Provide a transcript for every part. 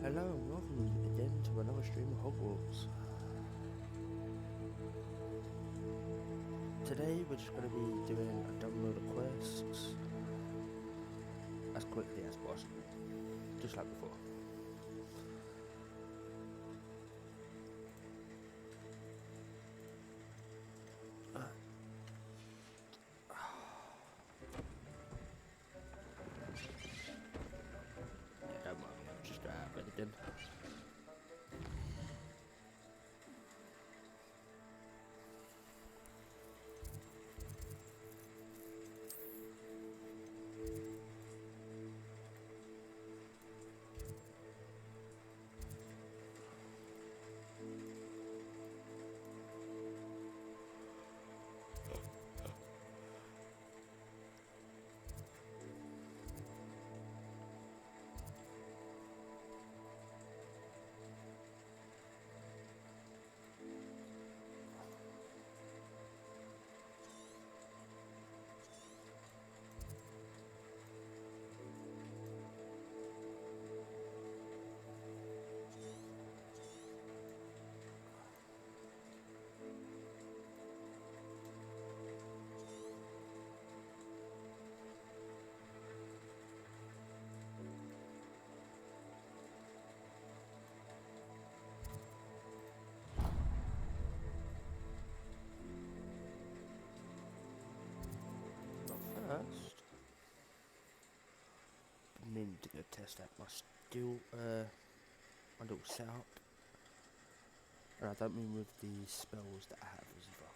Hello and welcome again to another stream of Hogwarts. Today we're just going to be doing a download of quests as quickly as possible, just like before. Yeah, don't mind me, I'm just editing. First, I need to go test out my little setup, and I don't mean with the spells that I have as well.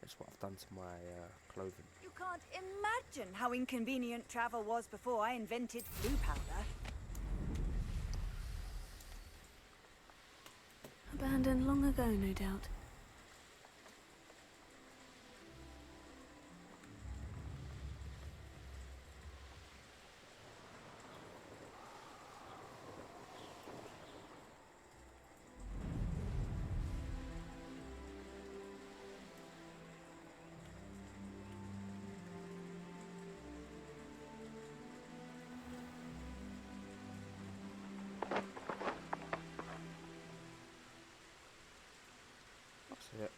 That's what I've done to my clothing. You can't imagine how inconvenient travel was before I invented blue powder. Abandoned long ago, no doubt. That's it.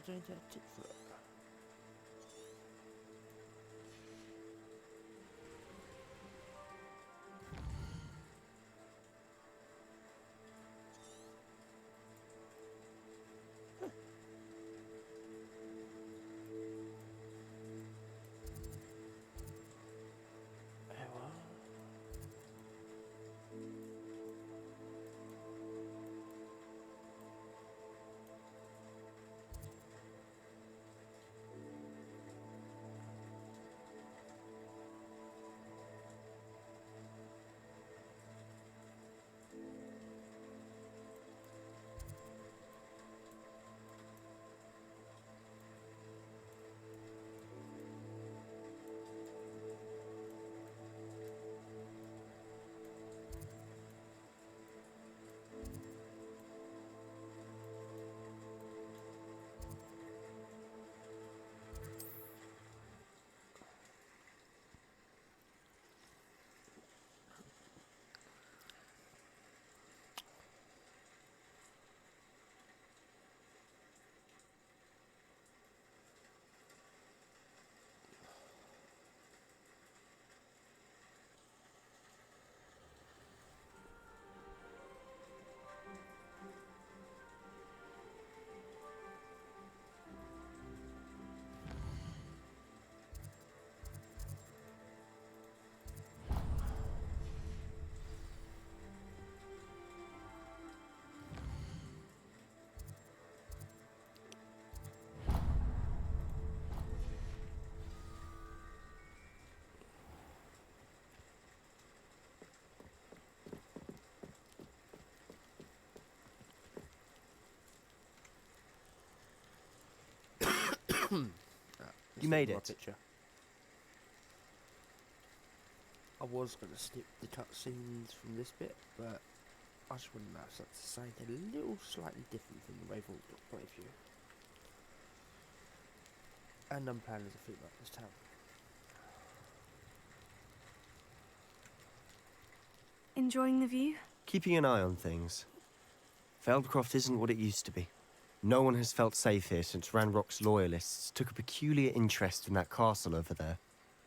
don't get a tick for it. You made it. Picture. I was going to skip the cutscenes from this bit, but I just wouldn't have something to say. They're a little slightly different from the Ravenloft point of view. And I'm planning to feel like this town. Enjoying the view? Keeping an eye on things. Feldcroft isn't what it used to be. No one has felt safe here since Ranrock's loyalists took a peculiar interest in that castle over there.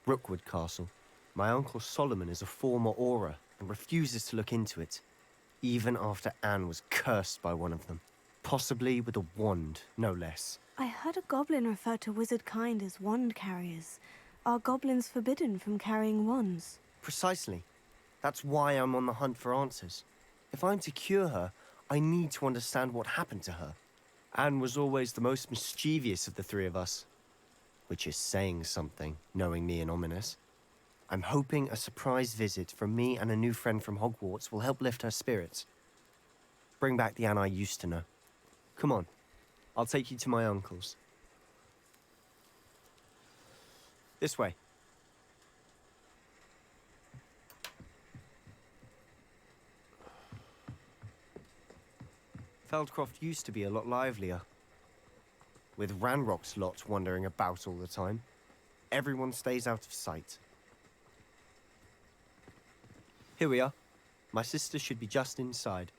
Rookwood Castle. My uncle Solomon is a former Auror and refuses to look into it, even after Anne was cursed by one of them. Possibly with a wand, no less. I heard a goblin refer to wizard kind as wand carriers. Are goblins forbidden from carrying wands? Precisely. That's why I'm on the hunt for answers. If I'm to cure her, I need to understand what happened to her. Anne was always the most mischievous of the three of us. Which is saying something, knowing me and Ominous. I'm hoping a surprise visit from me and a new friend from Hogwarts will help lift her spirits. Bring back the Anne I used to know. Come on, I'll take you to my uncle's. This way. Feldcroft used to be a lot livelier. With Ranrock's lot wandering about all the time, everyone stays out of sight. Here we are. My sister should be just inside.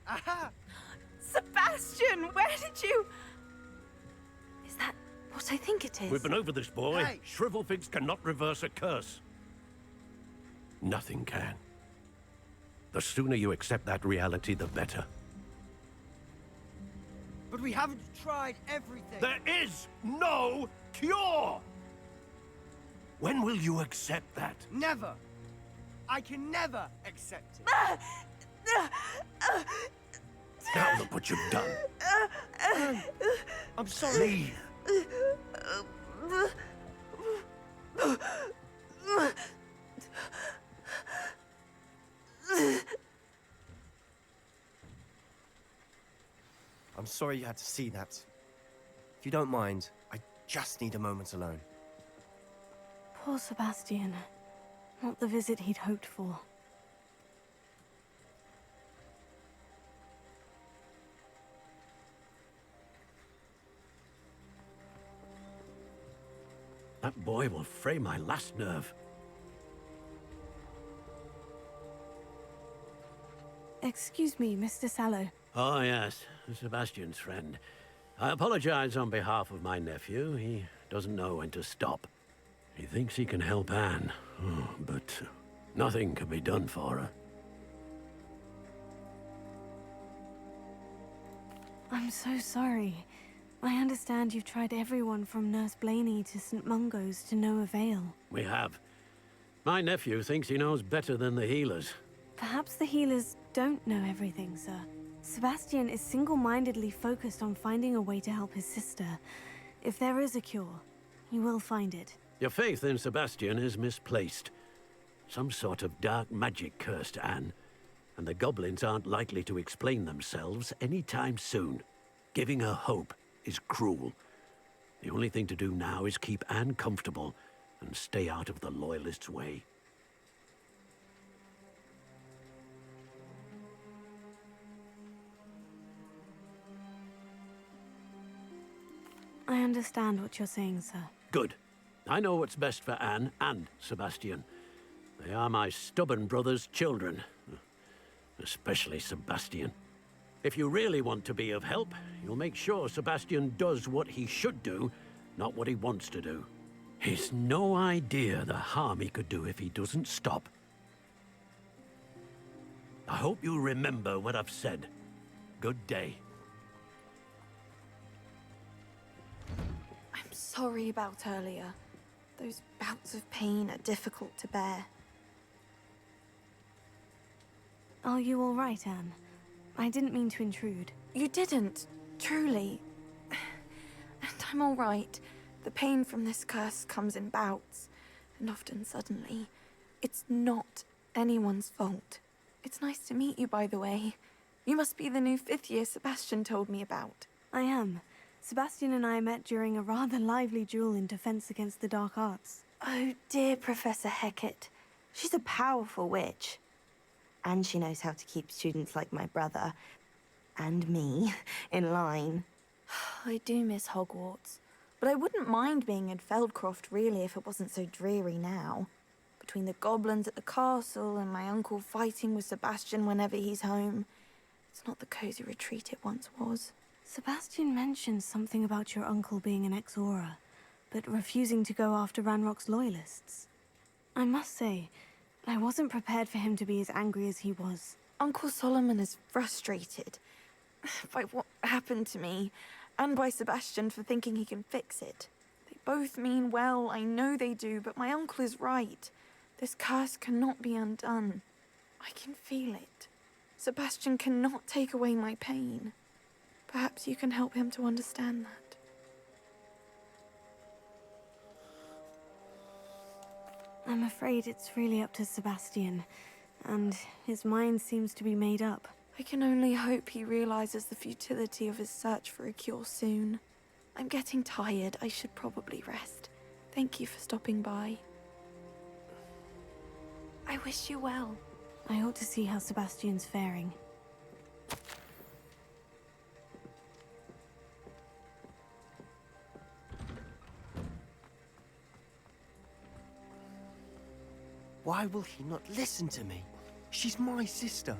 Aha! Sebastian, where did you... Is that what I think it is? We've been over this, boy. Hey. Shrivelfigs cannot reverse a curse. Nothing can. The sooner you accept that reality, the better. But we haven't tried everything. There is no cure! When will you accept that? Never. I can never accept it. Now look what you've done. I'm sorry. Leave. I'm sorry you had to see that. If you don't mind, I just need a moment alone. Poor Sebastian. Not the visit he'd hoped for. That boy will fray my last nerve. Excuse me, Mr. Sallow. Oh, yes, Sebastian's friend. I apologize on behalf of my nephew. He doesn't know when to stop. He thinks he can help Anne, but nothing can be done for her. I'm so sorry. I understand you've tried everyone from Nurse Blaney to St. Mungo's to no avail. We have. My nephew thinks he knows better than the healers. Perhaps the healers don't know everything, sir. Sebastian is single-mindedly focused on finding a way to help his sister. If there is a cure, he will find it. Your faith in Sebastian is misplaced. Some sort of dark magic cursed Anne, and the goblins aren't likely to explain themselves anytime soon. Giving her hope is cruel. The only thing to do now is keep Anne comfortable and stay out of the Loyalists' way. I understand what you're saying, sir. Good. I know what's best for Anne and Sebastian. They are my stubborn brother's children. Especially Sebastian. If you really want to be of help, you'll make sure Sebastian does what he should do, not what he wants to do. He's no idea the harm he could do if he doesn't stop. I hope you remember what I've said. Good day. I'm sorry about earlier. Those bouts of pain are difficult to bear. Are you all right, Anne? I didn't mean to intrude. You didn't, truly. And I'm all right. The pain from this curse comes in bouts, and often suddenly. It's not anyone's fault. It's nice to meet you, by the way. You must be the new 5th year Sebastian told me about. I am. Sebastian and I met during a rather lively duel in defense against the dark arts. Oh, dear Professor Hecat. She's a powerful witch. And she knows how to keep students like my brother, and me, in line. I do miss Hogwarts, but I wouldn't mind being in Feldcroft, really, if it wasn't so dreary now. Between the goblins at the castle and my uncle fighting with Sebastian whenever he's home, it's not the cozy retreat it once was. Sebastian mentioned something about your uncle being an ex-Aura, but refusing to go after Ranrock's loyalists. I must say, I wasn't prepared for him to be as angry as he was. Uncle Solomon is frustrated by what happened to me, and by Sebastian for thinking he can fix it. They both mean well, I know they do, but my uncle is right. This curse cannot be undone. I can feel it. Sebastian cannot take away my pain. Perhaps you can help him to understand that. I'm afraid it's really up to Sebastian, and his mind seems to be made up. I can only hope he realizes the futility of his search for a cure soon. I'm getting tired. I should probably rest. Thank you for stopping by. I wish you well. I ought to see how Sebastian's faring. Why will he not listen to me? She's my sister.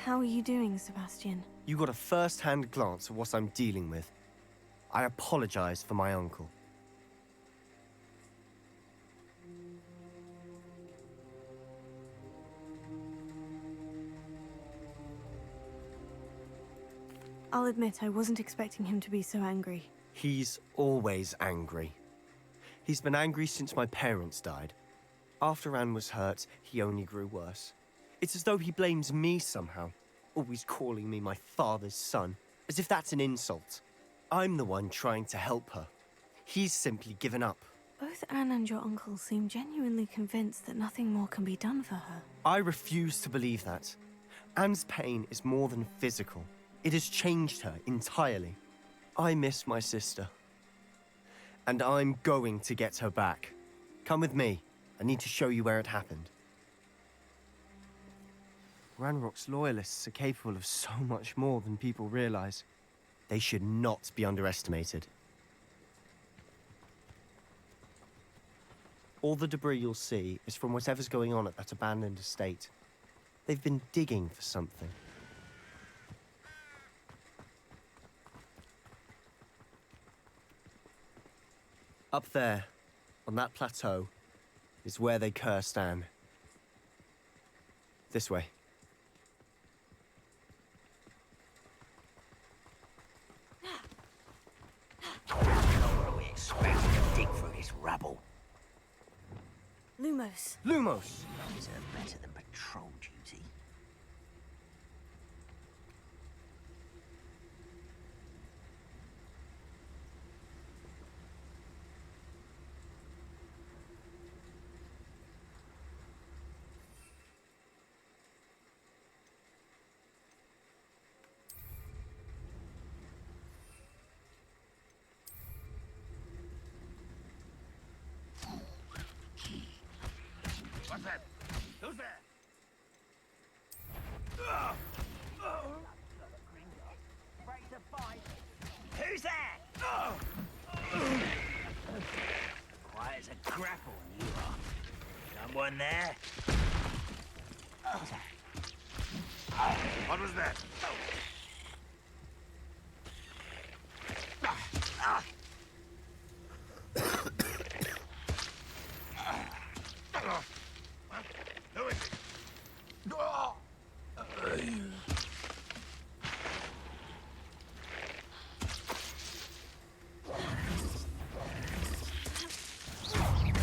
How are you doing, Sebastian? You got a first-hand glance at what I'm dealing with. I apologize for my uncle. I'll admit I wasn't expecting him to be so angry. He's always angry. He's been angry since my parents died. After Anne was hurt, he only grew worse. It's as though he blames me somehow, always calling me my father's son, as if that's an insult. I'm the one trying to help her. He's simply given up. Both Anne and your uncle seem genuinely convinced that nothing more can be done for her. I refuse to believe that. Anne's pain is more than physical. It has changed her entirely. I miss my sister. And I'm going to get her back. Come with me. I need to show you where it happened. Ranrock's loyalists are capable of so much more than people realize. They should not be underestimated. All the debris you'll see is from whatever's going on at that abandoned estate. They've been digging for something. Up there, on that plateau, is where they cursed Anne. This way. What do we expect to dig through this rubble? Lumos. Lumos! Deserve better than patrol duty. What's that? Who's there? Who's that? Quiet as a grapple, you are. Someone there? What was that? Who is it?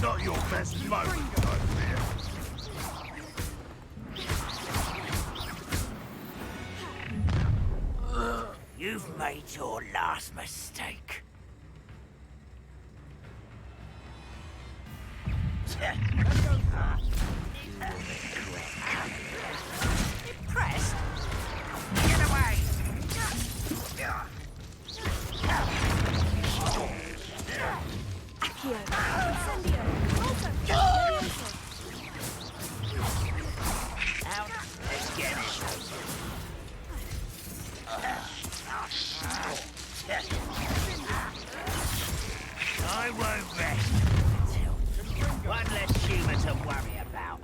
Not your best moment, I fear. You've made your last mistake. Impressed? Get away! Accio. Incendio. Molto. Out again. I won't rest until one less human to worry about.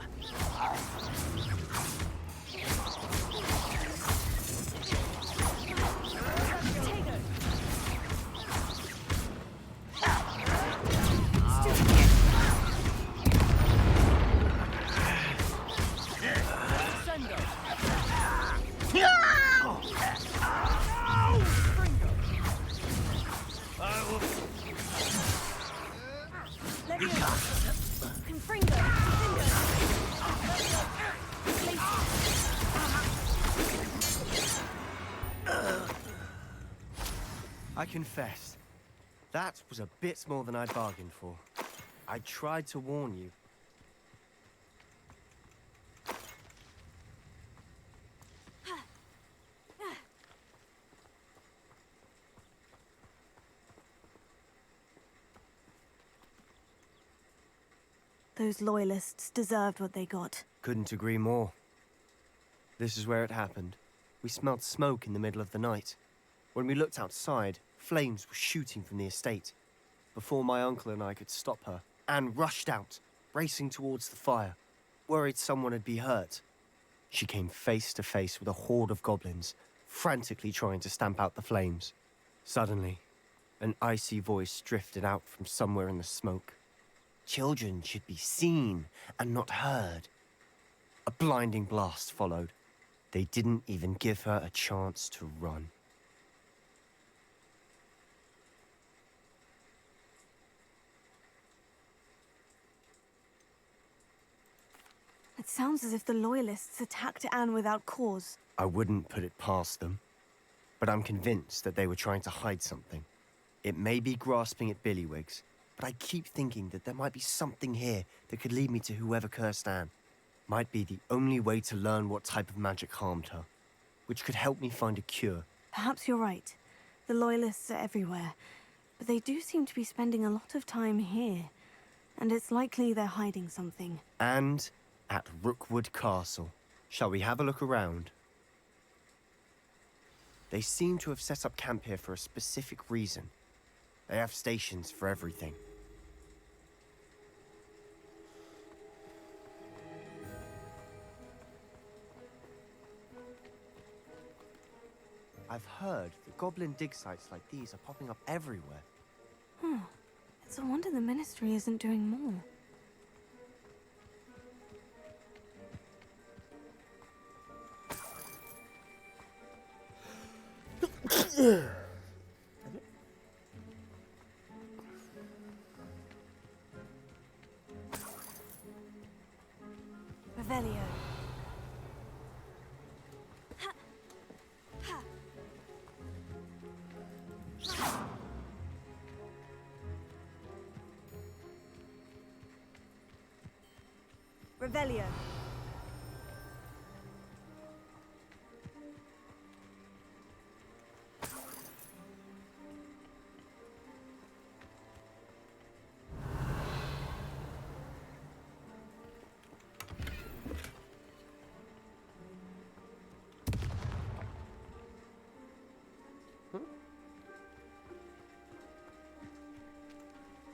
I confess, that was a bit more than I'd bargained for. I tried to warn you. Those loyalists deserved what they got. Couldn't agree more. This is where it happened. We smelled smoke in the middle of the night. When we looked outside, flames were shooting from the estate. Before my uncle and I could stop her, Anne rushed out, racing towards the fire, worried someone had been hurt. She came face to face with a horde of goblins, frantically trying to stamp out the flames. Suddenly, an icy voice drifted out from somewhere in the smoke. Children should be seen and not heard. A blinding blast followed. They didn't even give her a chance to run. It sounds as if the Loyalists attacked Anne without cause. I wouldn't put it past them, but I'm convinced that they were trying to hide something. It may be grasping at Billywigs, but I keep thinking that there might be something here that could lead me to whoever cursed Anne. Might be the only way to learn what type of magic harmed her, which could help me find a cure. Perhaps you're right. The Loyalists are everywhere, but they do seem to be spending a lot of time here. And it's likely they're hiding something. And at Rookwood Castle. Shall we have a look around? They seem to have set up camp here for a specific reason. They have stations for everything. I've heard that goblin dig sites like these are popping up everywhere. It's a wonder the Ministry isn't doing more. Revelio. Revelio.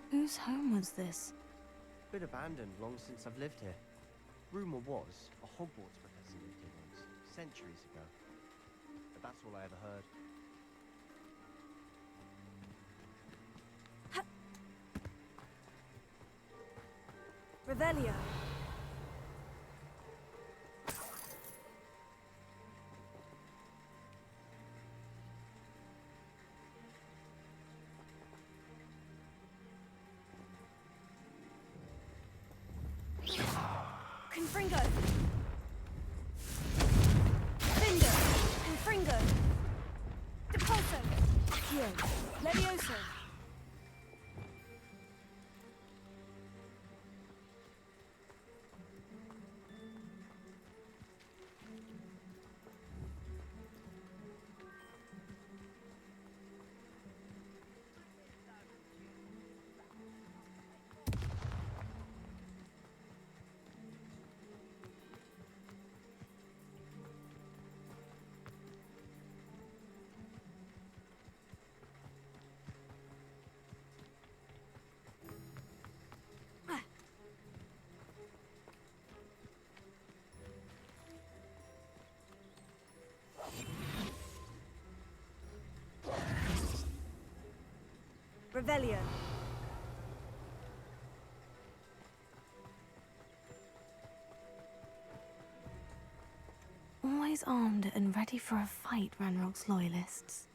Whose home was this? Been abandoned long since I've lived here. Rumor was a Hogwarts professor lived here once, centuries ago. But that's all I ever heard. Revelio. Confringo. Finger. Confringo. Depulso. Accio. Levioso. Revelio. Always armed and ready for a fight, Ranrock's loyalists.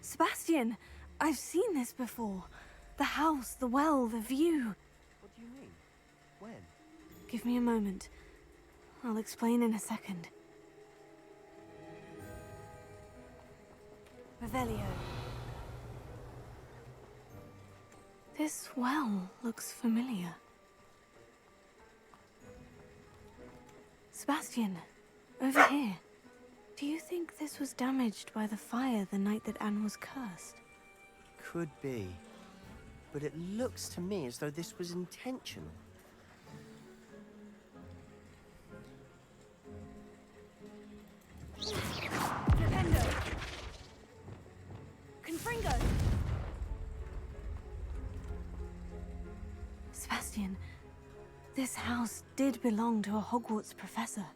Sebastian, I've seen this before. The house, the well, the view. What do you mean? When? Give me a moment. I'll explain in a second. Revelio. This well looks familiar. Sebastian, over here. Do you think this was damaged by the fire the night that Anne was cursed? Could be. But it looks to me as though this was intentional. Flipendo. Confringo. Sebastian, this house did belong to a Hogwarts professor,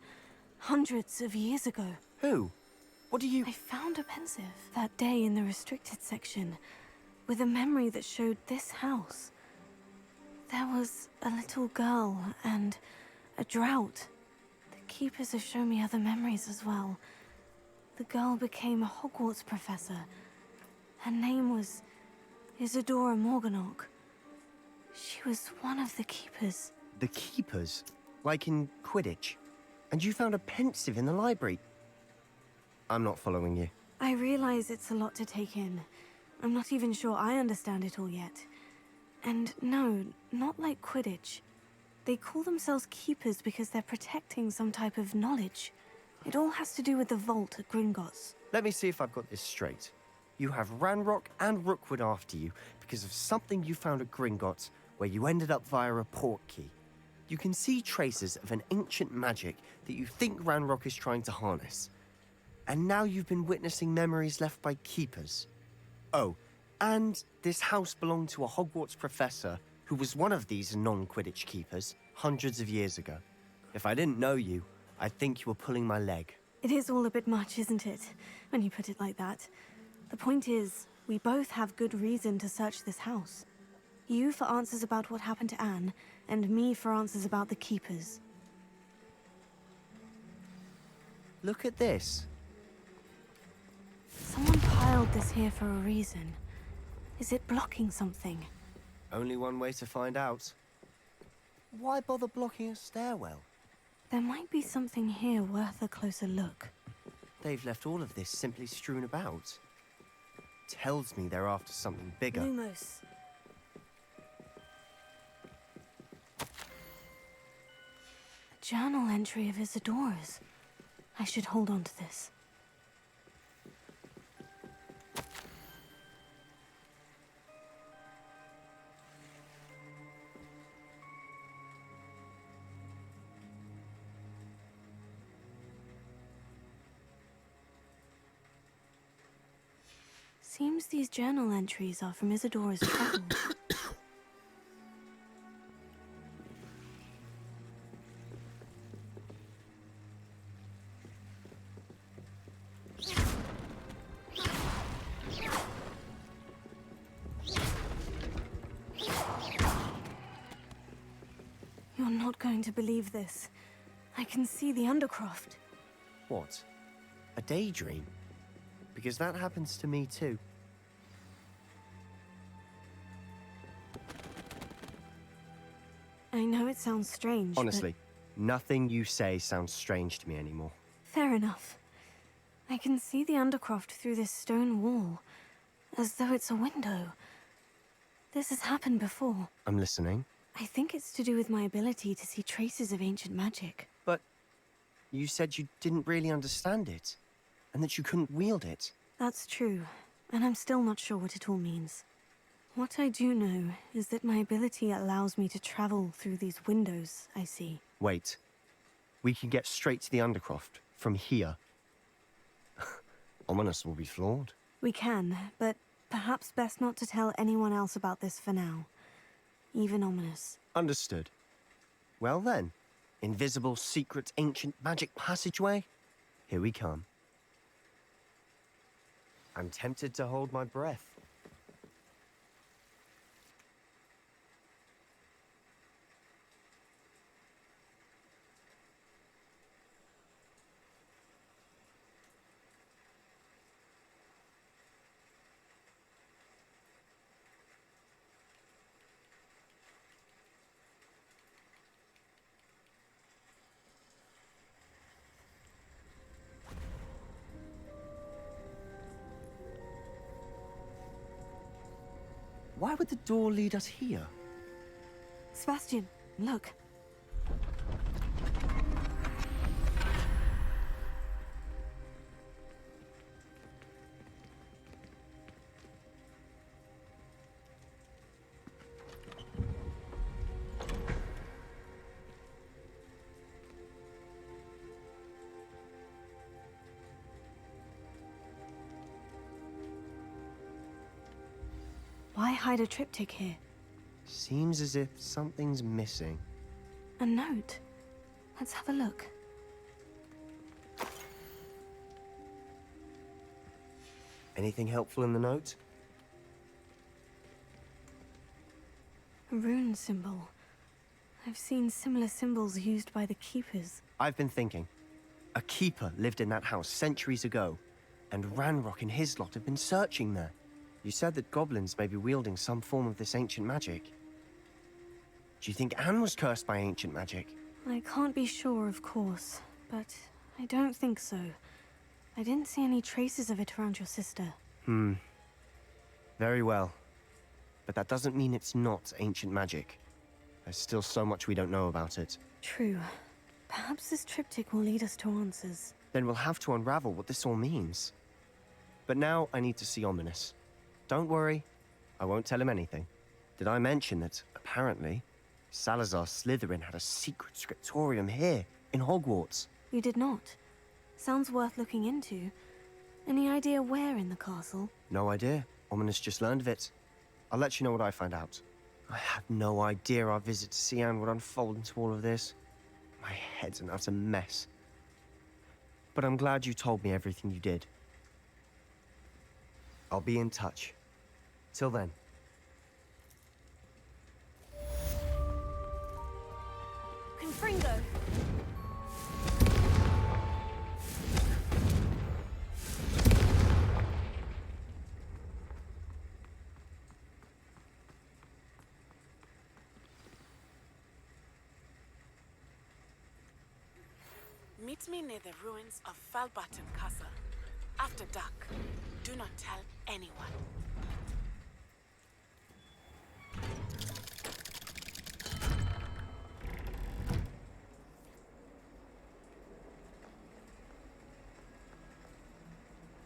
hundreds of years ago. Who? What do you... I found a pensive that day in the restricted section, with a memory that showed this house. There was a little girl and a drought. The keepers have shown me other memories as well. The girl became a Hogwarts professor. Her name was Isadora Morganach. She was one of the keepers. The keepers? Like in Quidditch? And you found a pensive in the library? I'm not following you. I realize it's a lot to take in. I'm not even sure I understand it all yet. And no, not like Quidditch. They call themselves keepers because they're protecting some type of knowledge. It all has to do with the vault at Gringotts. Let me see if I've got this straight. You have Ranrock and Rookwood after you because of something you found at Gringotts where you ended up via a portkey. You can see traces of an ancient magic that you think Ranrock is trying to harness. And now you've been witnessing memories left by keepers. Oh, And this house belonged to a Hogwarts professor who was one of these non-Quidditch keepers hundreds of years ago. If I didn't know you, I'd think you were pulling my leg. It is all a bit much, isn't it? When you put it like that. The point is, we both have good reason to search this house. You for answers about what happened to Anne, and me for answers about the Keepers. Look at this. Someone piled this here for a reason. Is it blocking something? Only one way to find out. Why bother blocking a stairwell? There might be something here worth a closer look. They've left all of this simply strewn about. Tells me they're after something bigger. Lumos. A journal entry of Isadora's. I should hold on to this. Seems these journal entries are from Isadora's travels. You're not going to believe this. I can see the Undercroft. What? A daydream? Because that happens to me too. I know it sounds strange, Honestly, nothing you say sounds strange to me anymore. Fair enough. I can see the Undercroft through this stone wall, as though it's a window. This has happened before. I'm listening. I think it's to do with my ability to see traces of ancient magic. But you said you didn't really understand it, and that you couldn't wield it. That's true, and I'm still not sure what it all means. What I do know is that my ability allows me to travel through these windows I see. Wait. We can get straight to the Undercroft from here. Ominous will be floored. We can, but perhaps best not to tell anyone else about this for now. Even Ominous. Understood. Well then, invisible, secret, ancient magic passageway? Here we come. I'm tempted to hold my breath. Why would the door lead us here? Sebastian, look. Why hide a triptych here? Seems as if something's missing. A note. Let's have a look. Anything helpful in the note? A rune symbol. I've seen similar symbols used by the Keepers. I've been thinking. A keeper lived in that house centuries ago, and Ranrock and his lot have been searching there. You said that goblins may be wielding some form of this ancient magic. Do you think Anne was cursed by ancient magic? I can't be sure, of course, but I don't think so. I didn't see any traces of it around your sister. Very well. But that doesn't mean it's not ancient magic. There's still so much we don't know about it. True. Perhaps this triptych will lead us to answers. Then we'll have to unravel what this all means. But now I need to see Ominous. Don't worry, I won't tell him anything. Did I mention that, apparently, Salazar Slytherin had a secret scriptorium here, in Hogwarts? You did not. Sounds worth looking into. Any idea where in the castle? No idea. Ominous just learned of it. I'll let you know what I find out. I had no idea our visit to Sian would unfold into all of this. My head's an utter mess. But I'm glad you told me everything you did. I'll be in touch. Till then. Confringo! Meet me near the ruins of Falbaton Castle. After dark. Do not tell anyone.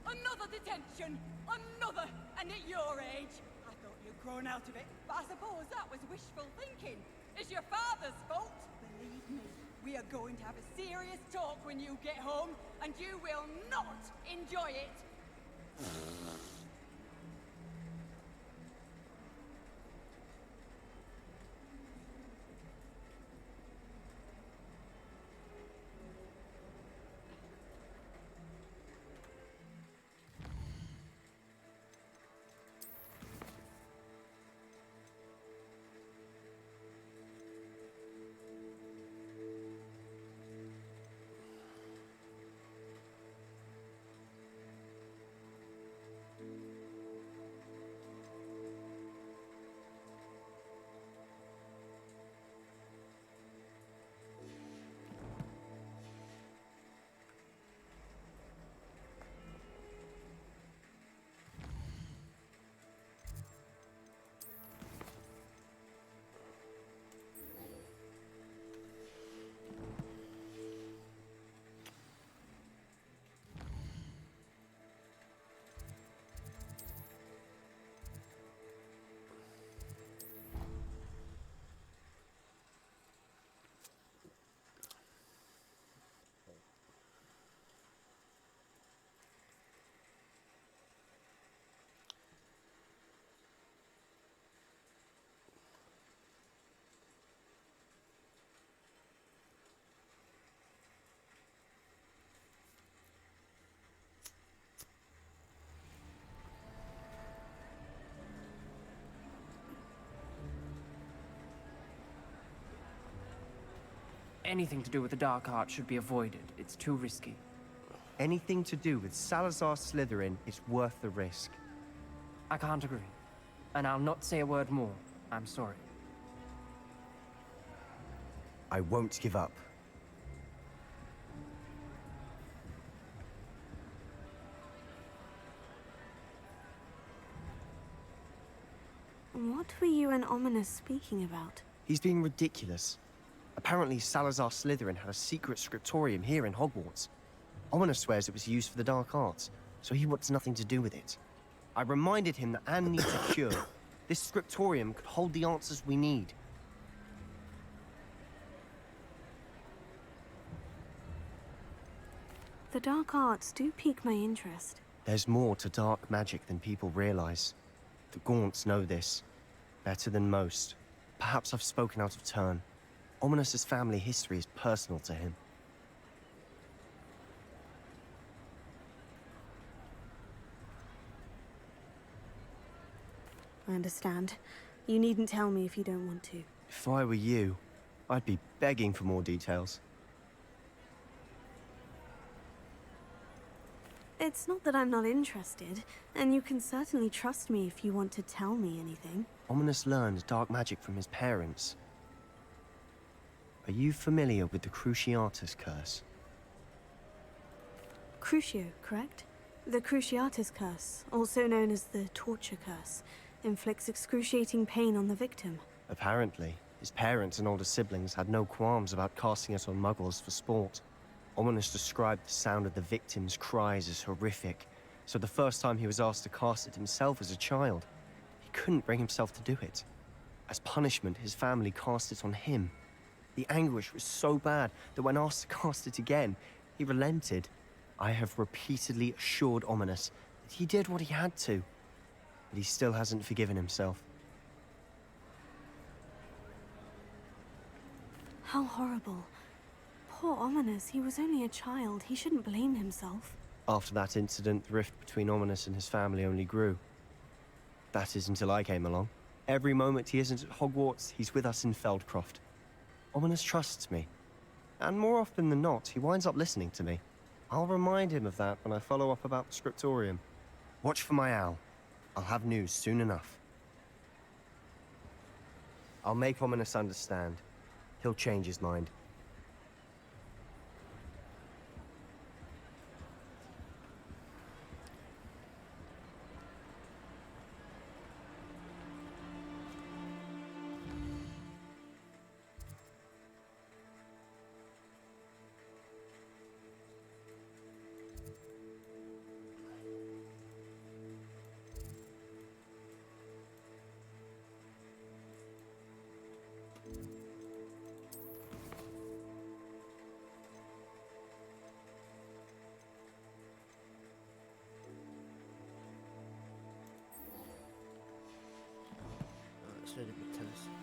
Another detention! Another! And at your age! I thought you'd grown out of it, but I suppose that was wishful thinking. It's your father's fault. Believe me, we are going to have a serious talk when you get home, and you will not enjoy it. Anything to do with the dark art should be avoided. It's too risky. Anything to do with Salazar Slytherin is worth the risk. I can't agree. And I'll not say a word more. I'm sorry. I won't give up. What were you and Ominous speaking about? He's being ridiculous. Apparently, Salazar Slytherin had a secret scriptorium here in Hogwarts. Ominous swears it was used for the dark arts, so he wants nothing to do with it. I reminded him that Anne needs a cure. This scriptorium could hold the answers we need. The dark arts do pique my interest. There's more to dark magic than people realize. The Gaunts know this. Better than most. Perhaps I've spoken out of turn. Ominous's family history is personal to him. I understand. You needn't tell me if you don't want to. If I were you, I'd be begging for more details. It's not that I'm not interested, and you can certainly trust me if you want to tell me anything. Ominous learned dark magic from his parents. Are you familiar with the Cruciatus Curse? Crucio, correct? The Cruciatus Curse, also known as the Torture Curse, inflicts excruciating pain on the victim. Apparently, his parents and older siblings had no qualms about casting it on muggles for sport. Ominous described the sound of the victim's cries as horrific, so the first time he was asked to cast it himself as a child, he couldn't bring himself to do it. As punishment, his family cast it on him. The anguish was so bad that when asked to cast it again, he relented. I have repeatedly assured Ominous that he did what he had to. but he still hasn't forgiven himself. How horrible. Poor Ominous, he was only a child. He shouldn't blame himself. After that incident, the rift between Ominous and his family only grew. That is until I came along. Every moment he isn't at Hogwarts, he's with us in Feldcroft. Ominous trusts me. And more often than not, he winds up listening to me. I'll remind him of that when I follow up about the scriptorium. Watch for my owl. I'll have news soon enough. I'll make Ominous understand. He'll change his mind. So did the telescope.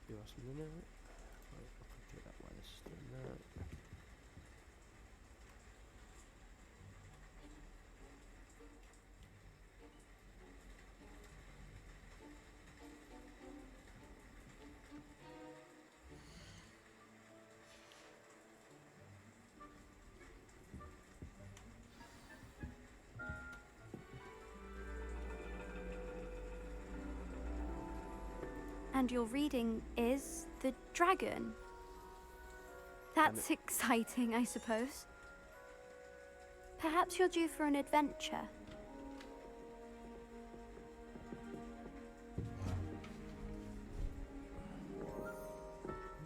Give us a minute. Right, I can do that while this is doing that. And your reading is the dragon. That's exciting, I suppose. Perhaps you're due for an adventure.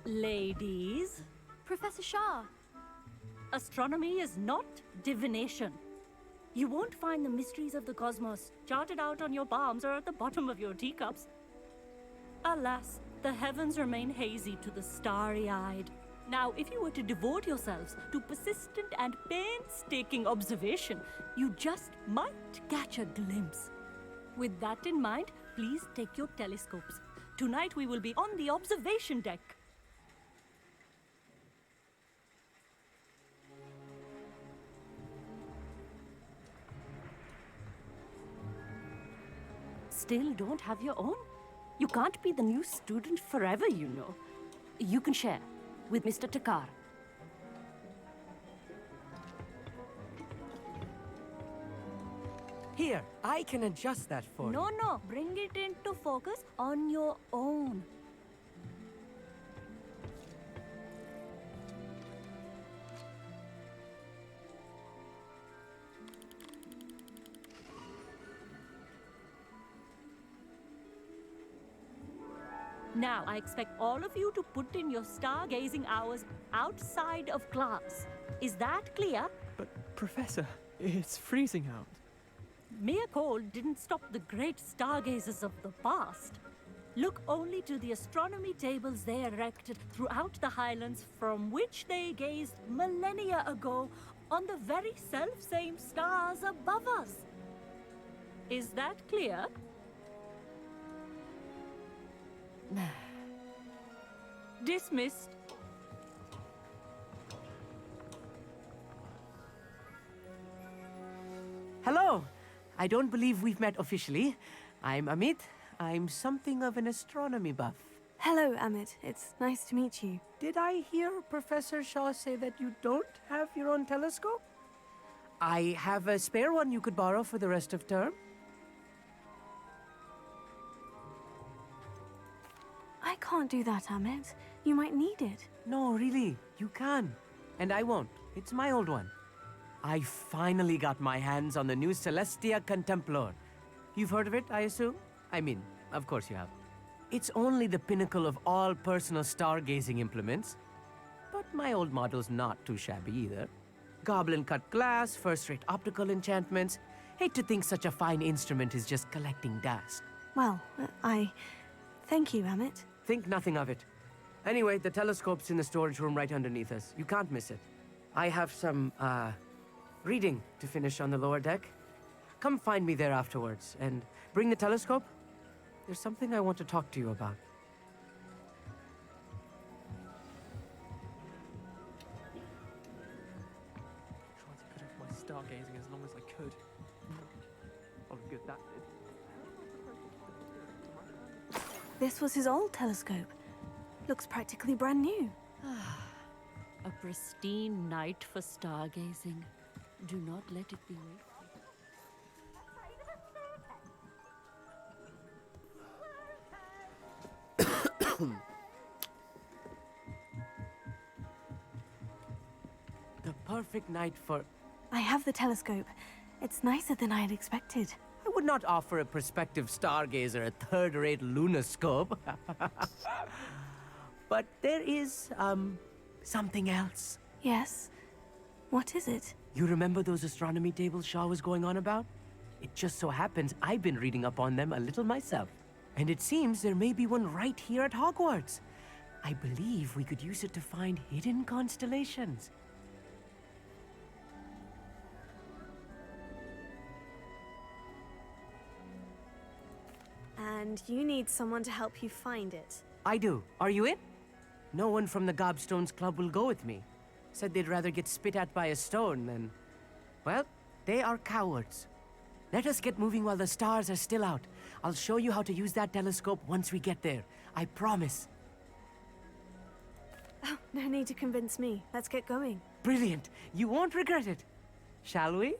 Ladies, Professor Shah. astronomy is not divination. You won't find the mysteries of the cosmos charted out on your palms or at the bottom of your teacups. Alas, the heavens remain hazy to the starry-eyed. Now, if you were to devote yourselves to persistent and painstaking observation, you just might catch a glimpse. With that in mind, please take your telescopes. Tonight we will be on the observation deck. Still don't have your own? You can't be the new student forever, you know. You can share with Mr. Takar. Here, I can adjust that for you. No, bring it into focus on your own. Now, I expect all of you to put in your stargazing hours outside of class. Is that clear? But, Professor, it's freezing out. Mere cold didn't stop the great stargazers of the past. Look only to the astronomy tables they erected throughout the Highlands from which they gazed millennia ago on the very self-same stars above us. Is that clear? Dismissed. Hello. I don't believe we've met officially. I'm Amit. I'm something of an astronomy buff. Hello, Amit. It's nice to meet you. Did I hear Professor Shaw say that you don't have your own telescope? I have a spare one you could borrow for the rest of term. I can't do that, Amit. You might need it. No, really, you can. And I won't. It's my old one. I finally got my hands on the new Celestia Contemplar. You've heard of it, I assume? I mean, of course you have. It's only the pinnacle of all personal stargazing implements. But my old model's not too shabby either. Goblin-cut glass, first-rate optical enchantments. Hate to think such a fine instrument is just collecting dust. Well, thank you, Amit. Think nothing of it. Anyway, the telescope's in the storage room right underneath us. You can't miss it. I have some, reading to finish on the lower deck. Come find me there afterwards, and bring the telescope. There's something I want to talk to you about. Tried to put off my stargazing as long as I could. How good that did. This was his old telescope. Looks practically brand new. A pristine night for stargazing. Do not let it be wasted. The perfect night for... I have the telescope. It's nicer than I had expected. I would not offer a prospective stargazer a third-rate lunoscope. But there is, something else. Yes? What is it? You remember those astronomy tables Shaw was going on about? It just so happens I've been reading up on them a little myself. And it seems there may be one right here at Hogwarts. I believe we could use it to find hidden constellations. And you need someone to help you find it. I do. Are you in? No one from the Gobstones Club will go with me. Said they'd rather get spit at by a stone than... Well, they are cowards. Let us get moving while the stars are still out. I'll show you how to use that telescope once we get there. I promise. Oh, no need to convince me. Let's get going. Brilliant. You won't regret it. Shall we?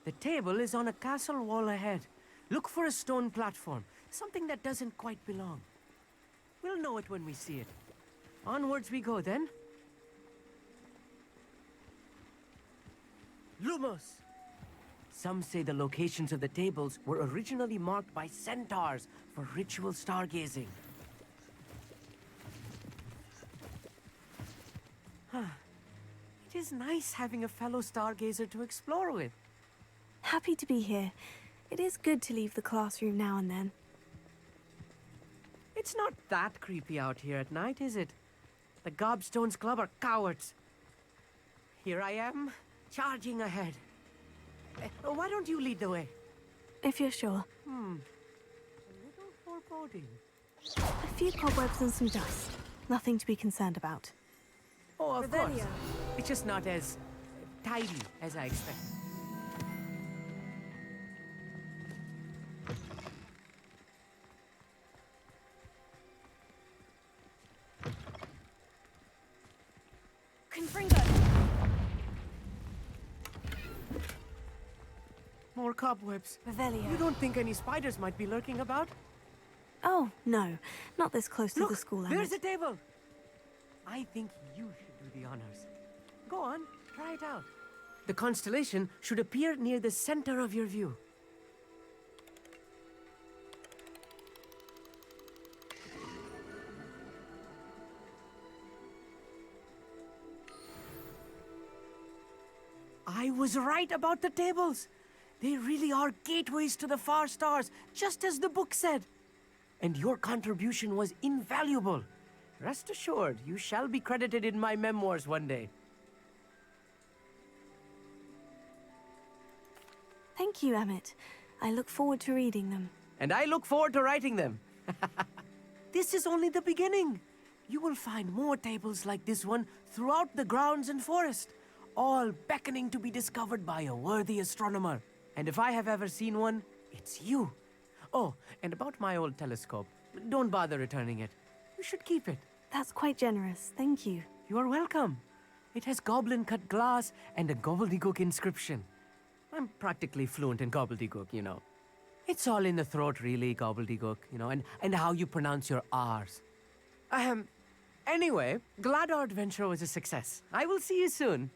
The table is on a castle wall ahead. Look for a stone platform, something that doesn't quite belong. We'll know it when we see it. Onwards we go, then. Lumos! Some say the locations of the tables were originally marked by centaurs for ritual stargazing. It is nice having a fellow stargazer to explore with. Happy to be here. It is good to leave the classroom now and then. It's not that creepy out here at night, is it? The Gobstones Club are cowards. Here I am, charging ahead. Why don't you lead the way? If you're sure. A little foreboding. A few cobwebs and some dust. Nothing to be concerned about. Oh, of course. Revelio. It's just not as tidy as I expected. More cobwebs. Revelio. You don't think any spiders might be lurking about? Oh, no. Not this close to Look, the school, there's Amit. a table. I think you should do the honors. Go on, try it out. The constellation should appear near the center of your view. I was right about the tables. They really are gateways to the far stars, just as the book said. And your contribution was invaluable. Rest assured, you shall be credited in my memoirs one day. Thank you, Amit. I look forward to reading them. and I look forward to writing them. This is only the beginning. You will find more tables like this one throughout the grounds and forest, all beckoning to be discovered by a worthy astronomer. And if I have ever seen one, it's you. Oh, and about my old telescope, don't bother returning it. You should keep it. That's quite generous, thank you. You are welcome. It has goblin-cut glass and a gobbledygook inscription. I'm practically fluent in gobbledygook, you know. It's all in the throat, really, gobbledygook, you know, and how you pronounce your R's. Anyway, glad our adventure was a success. I will see you soon.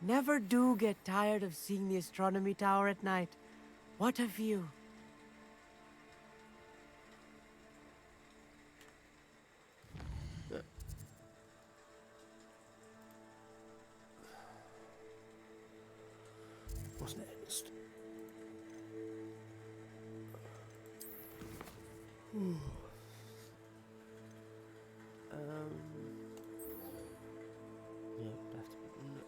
Never do get tired of seeing the astronomy tower at night. What a view. What's next? Yeah, we'll have to look.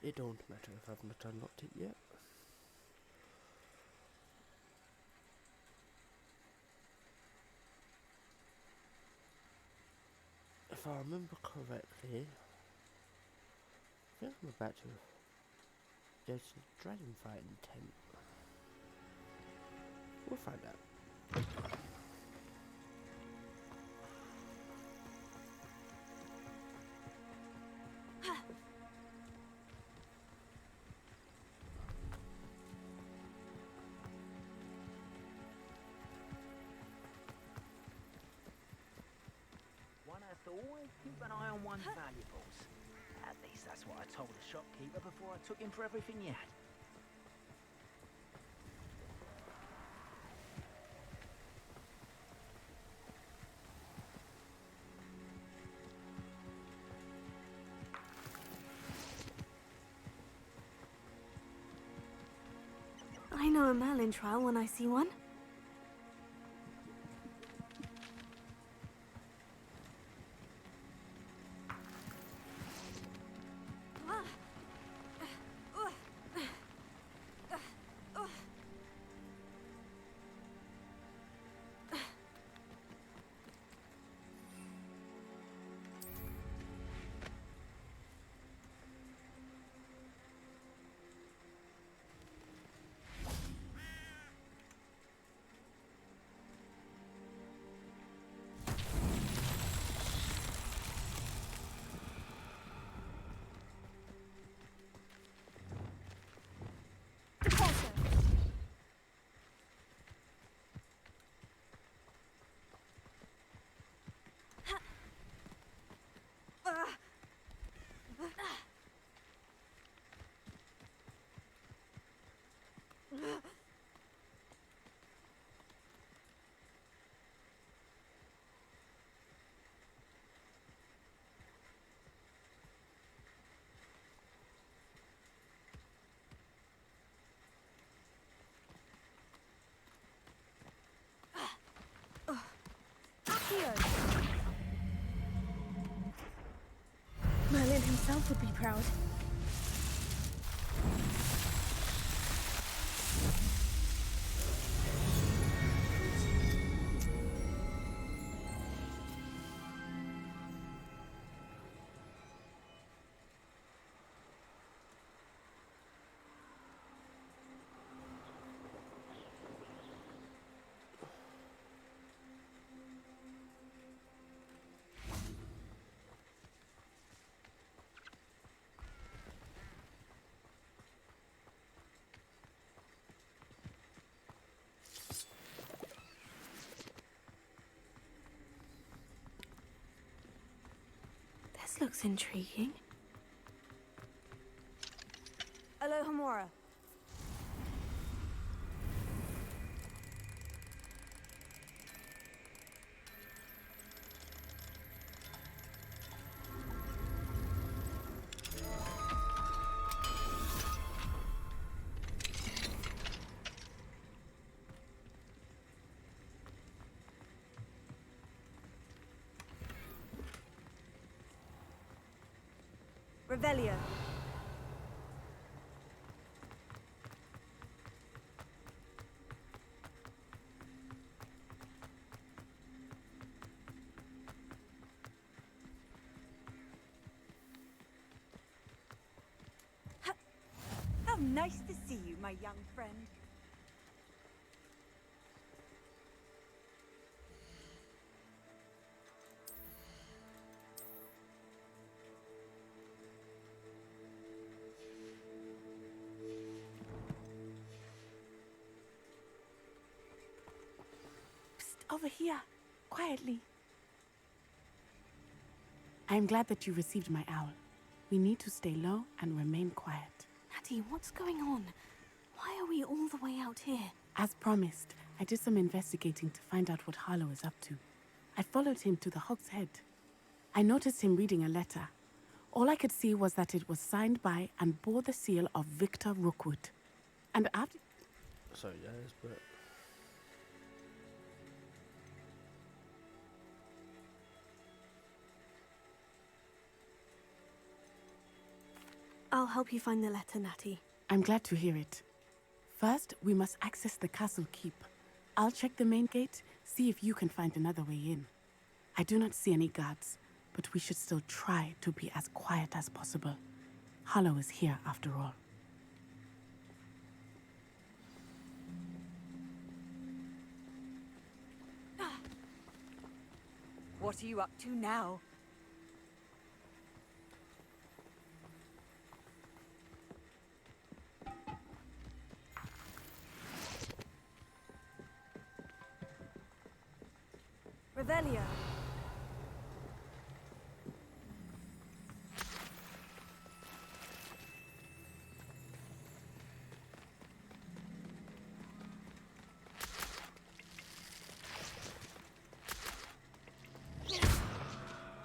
It don't matter if I've not unlocked it yet. If I remember correctly, I think I'm about to go to the dragon fighting tent. We'll find out. One has to always keep an eye on one's valuables. At least that's what I told the shopkeeper before I took him for everything he had. I know a Merlin trial when I see one. Merlin himself would be proud. This looks intriguing. Hello. Revelio. How nice to see you, my young friend. Over here, quietly. I am glad that you received my owl. We need to stay low and remain quiet. Natty, what's going on? Why are we all the way out here? As promised, I did some investigating to find out what Harlow is up to. I followed him to the Hog's Head. I noticed him reading a letter. All I could see was that it was signed by and bore the seal of Victor Rookwood. And after... So, yes, but... I'll help you find the letter, Natty. I'm glad to hear it. First, we must access the castle keep. I'll check the main gate, see if you can find another way in. I do not see any guards, but we should still try to be as quiet as possible. Harlow is here, after all. What are you up to now? Revelio.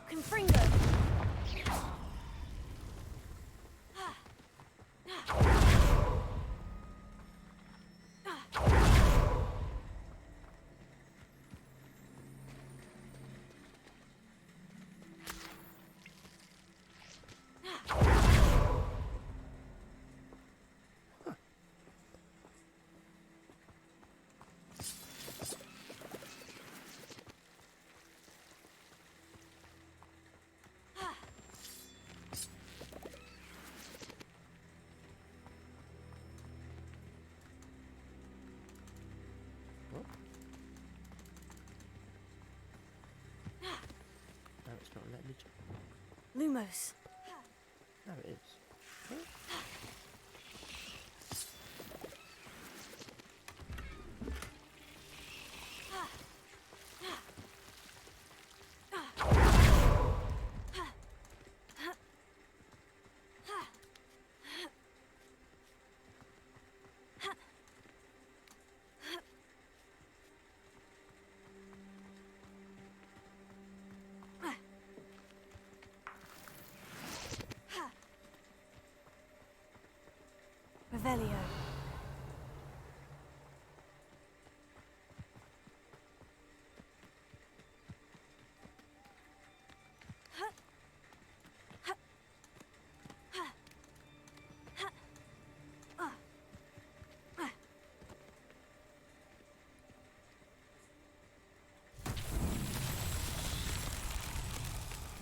Confringo. No, it's not letting me jump. Lumos. No, it is. Huh? Revelio.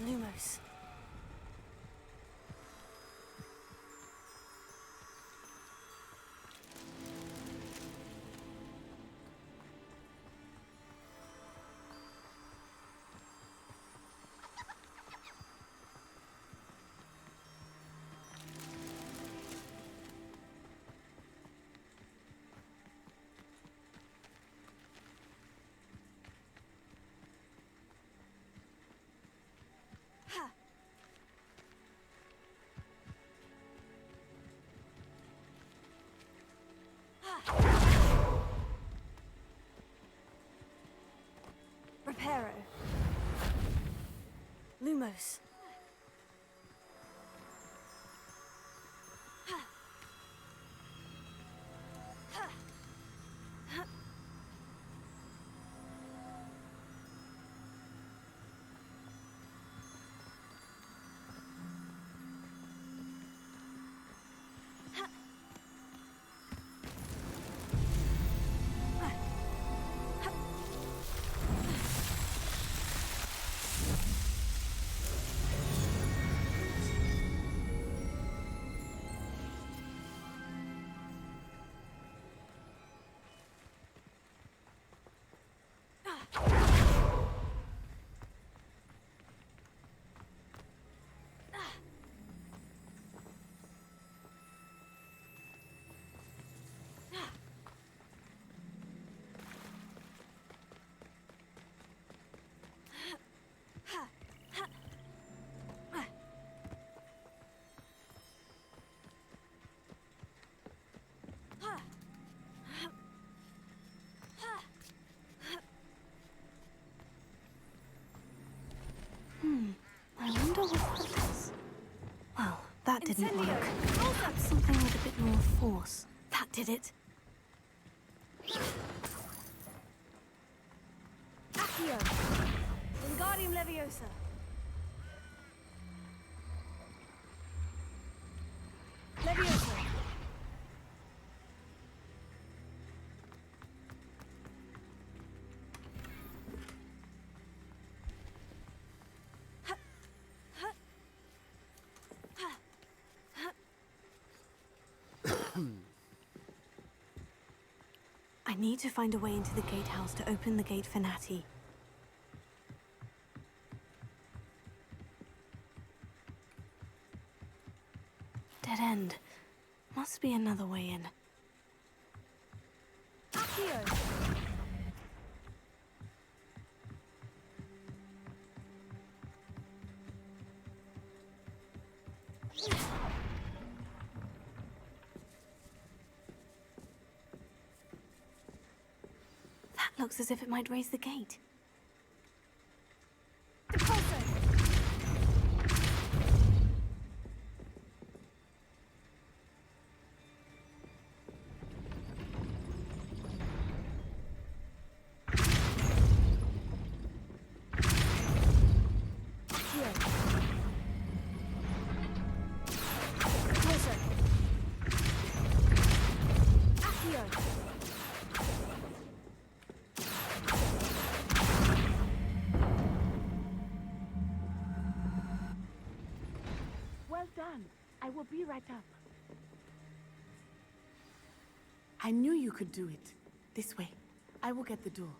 Lumos. Reparo. Lumos. close. That did it. Accio! Wingardium Leviosa! Leviosa! I need to find a way into the gatehouse to open the gate for Natty. Dead end. Must be another way in. Accio! That looks as if it might raise the gate. Well done. I will be right up. I knew you could do it. This way. I will get the door.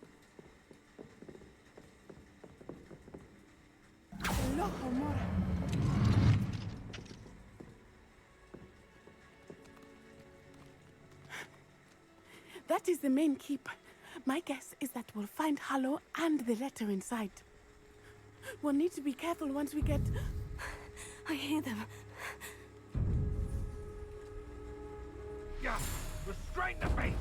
Loco Mora. That is the main keep. My guess is that we'll find Hallow and the letter inside. We'll need to be careful once we get... I hear them. Yeah, restrain the beast!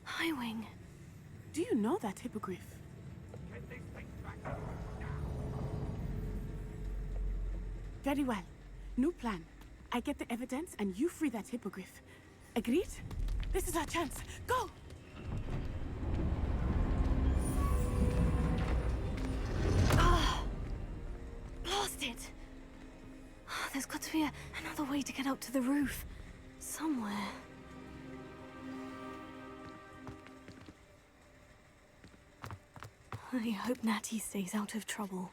Highwing. Do you know that hippogriff? Very well. New plan. I get the evidence and you free that hippogriff. Agreed? This is our chance. Go! Blast it! There's got to be another way to get up to the roof. Somewhere. I hope Natty stays out of trouble.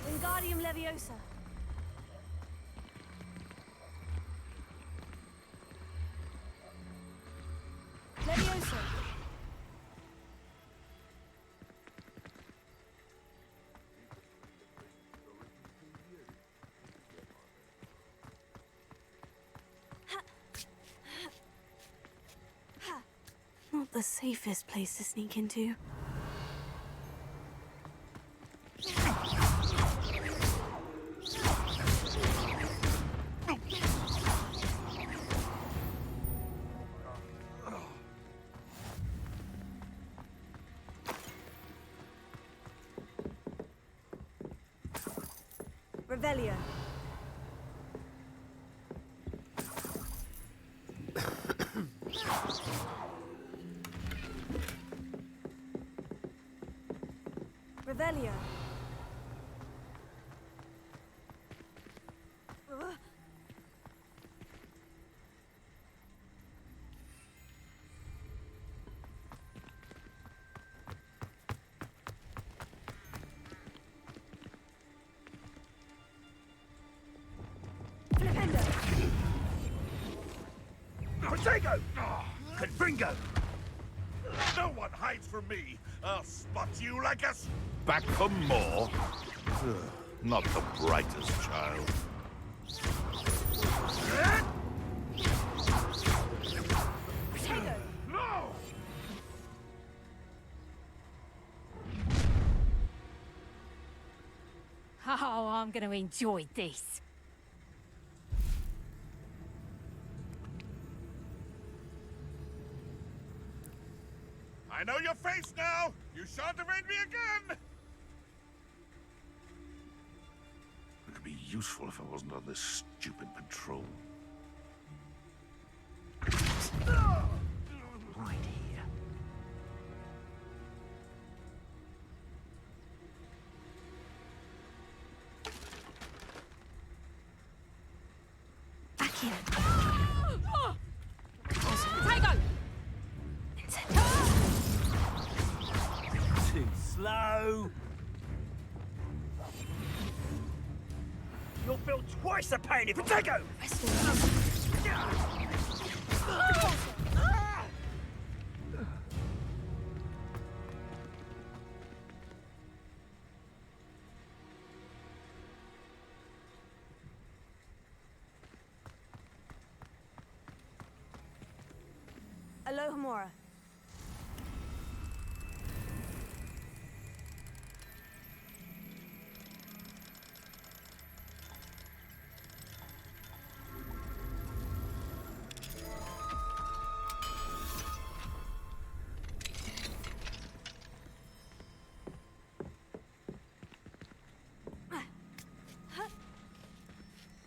Wingardium Leviosa. Leviosa. Not the safest place to sneak into. Revelio. Revelio. Protego! Confringo! No one hides from me. I'll spot you like a... Back for more? Ugh, not the brightest child. Potato! No! Oh, I'm going to enjoy this. I know your face now! You shan't evade me again! It could be useful if I wasn't on this stupid patrol. Right here. Back here. Potato! Too slow. You'll feel twice the pain if you take it. Alohomora.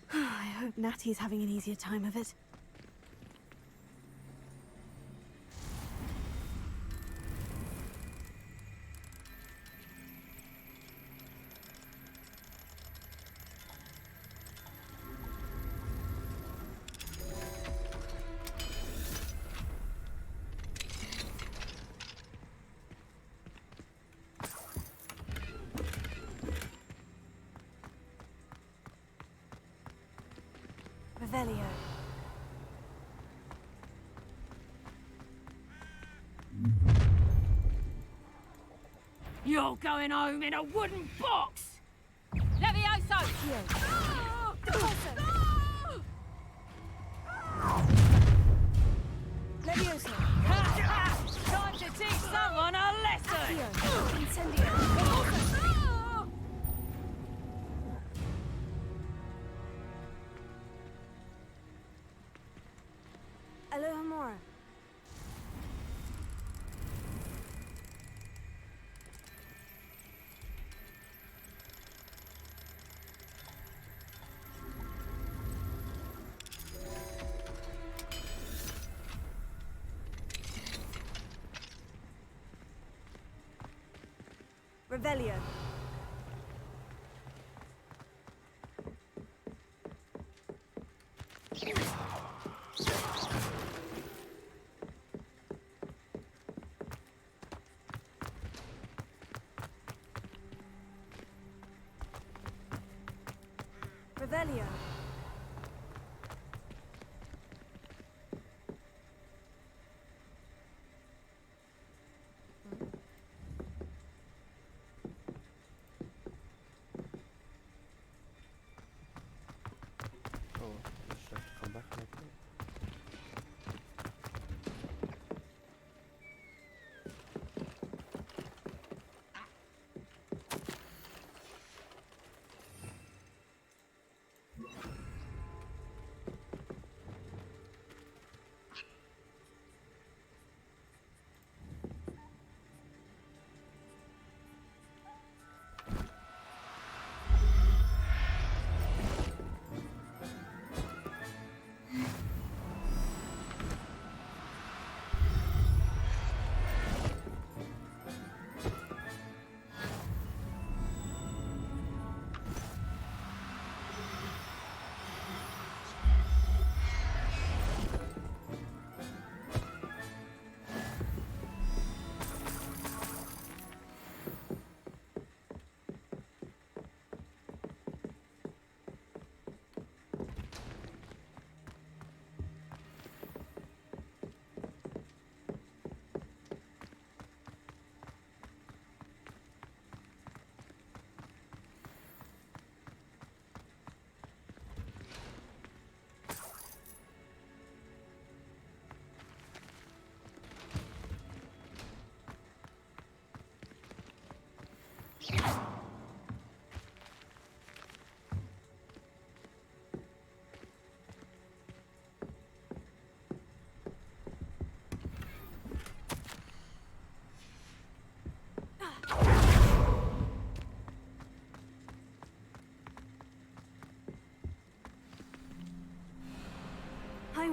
I hope Natty's having an easier time of it. Revelio. You're going home in a wooden box! Levioso! Leviosa. Time to teach someone a lesson! Incendio. Alohomora. Revelio. Revelio. Oh, I just have to come back and open it.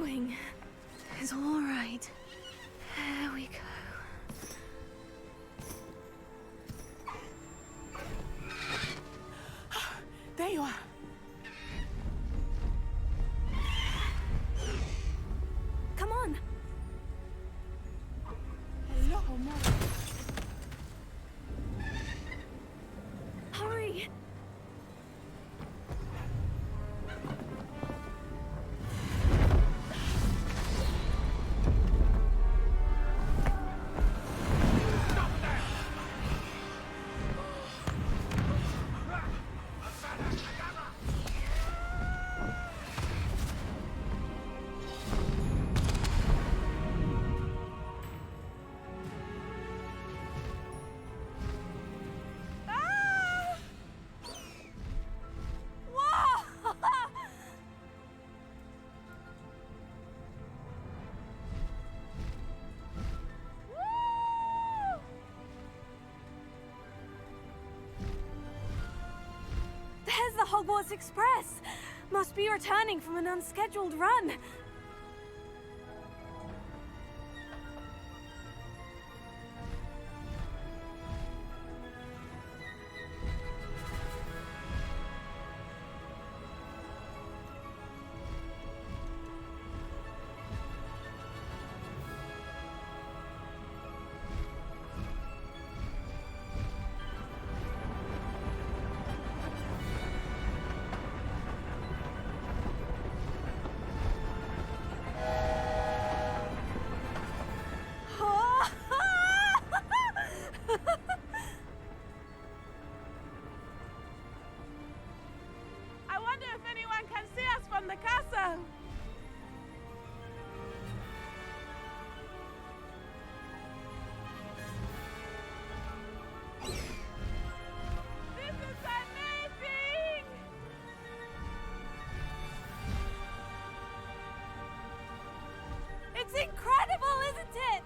going. It's all right. There we go. There you are. Come on. Hello, Homura. Hurry. There's the Hogwarts Express! Must be returning from an unscheduled run. I wonder if anyone can see us from the castle. This is amazing! It's incredible, isn't it?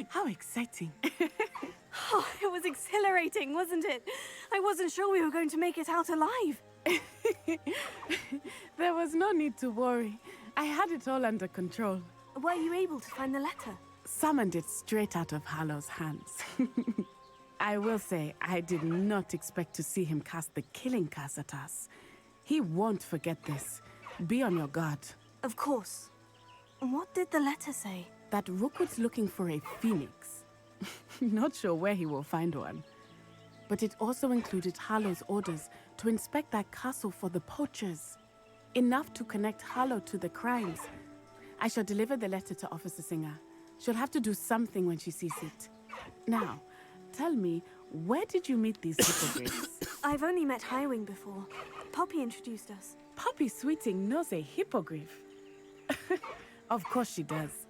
How exciting. Oh, it was exhilarating, wasn't it? I wasn't sure we were going to make it out alive. There was no need to worry. I had it all under control. Were you able to find the letter? Summoned it straight out of Hallow's hands. I will say, I did not expect to see him cast the killing curse at us. He won't forget this. Be on your guard. Of course. What did the letter say? That Rookwood's looking for a phoenix. Not sure where he will find one. But it also included Harlow's orders to inspect that castle for the poachers. Enough to connect Harlow to the crimes. I shall deliver the letter to Officer Singer. She'll have to do something when she sees it. Now, tell me, where did you meet these hippogriffs? I've only met Highwing before. Poppy introduced us. Poppy Sweeting knows a hippogriff. Of course she does.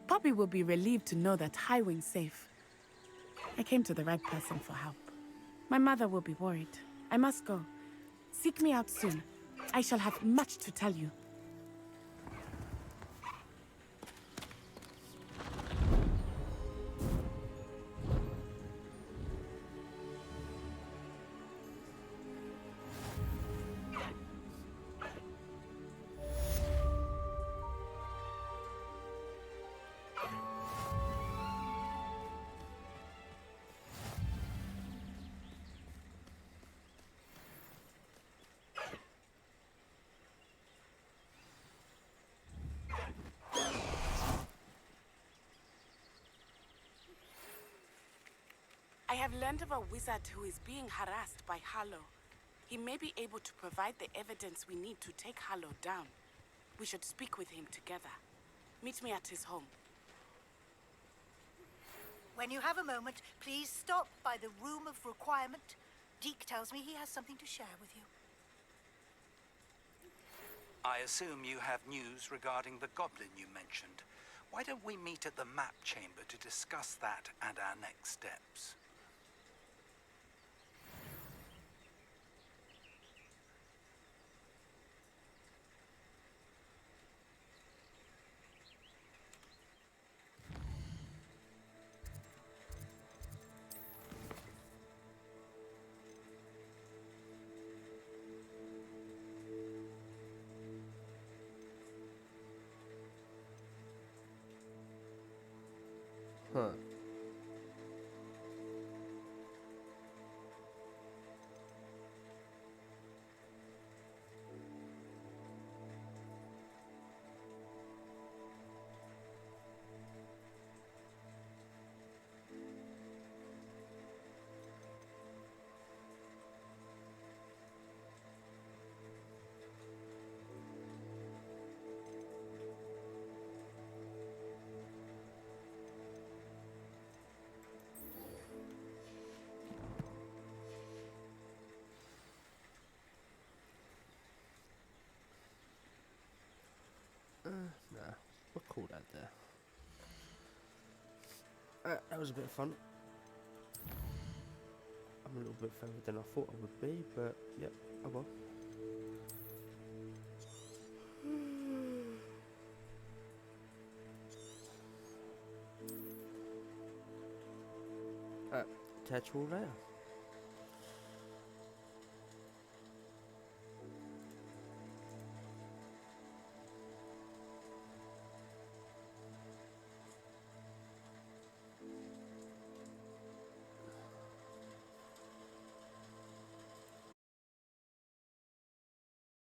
Poppy will be relieved to know that Highwing's safe. I came to the right person for help. My mother will be worried. I must go. Seek me out soon. I shall have much to tell you. I have learned of a wizard who is being harassed by Harlow. He may be able to provide the evidence we need to take Harlow down. We should speak with him together. Meet me at his home. When you have a moment, please stop by the Room of Requirement. Deke tells me he has something to share with you. I assume you have news regarding the goblin you mentioned. Why don't we meet at the map chamber to discuss that and our next steps? Huh. Nah, we'll call that there. That was a bit of fun. I'm a little bit further than I thought I would be, but yep, oh well. Catch you all later.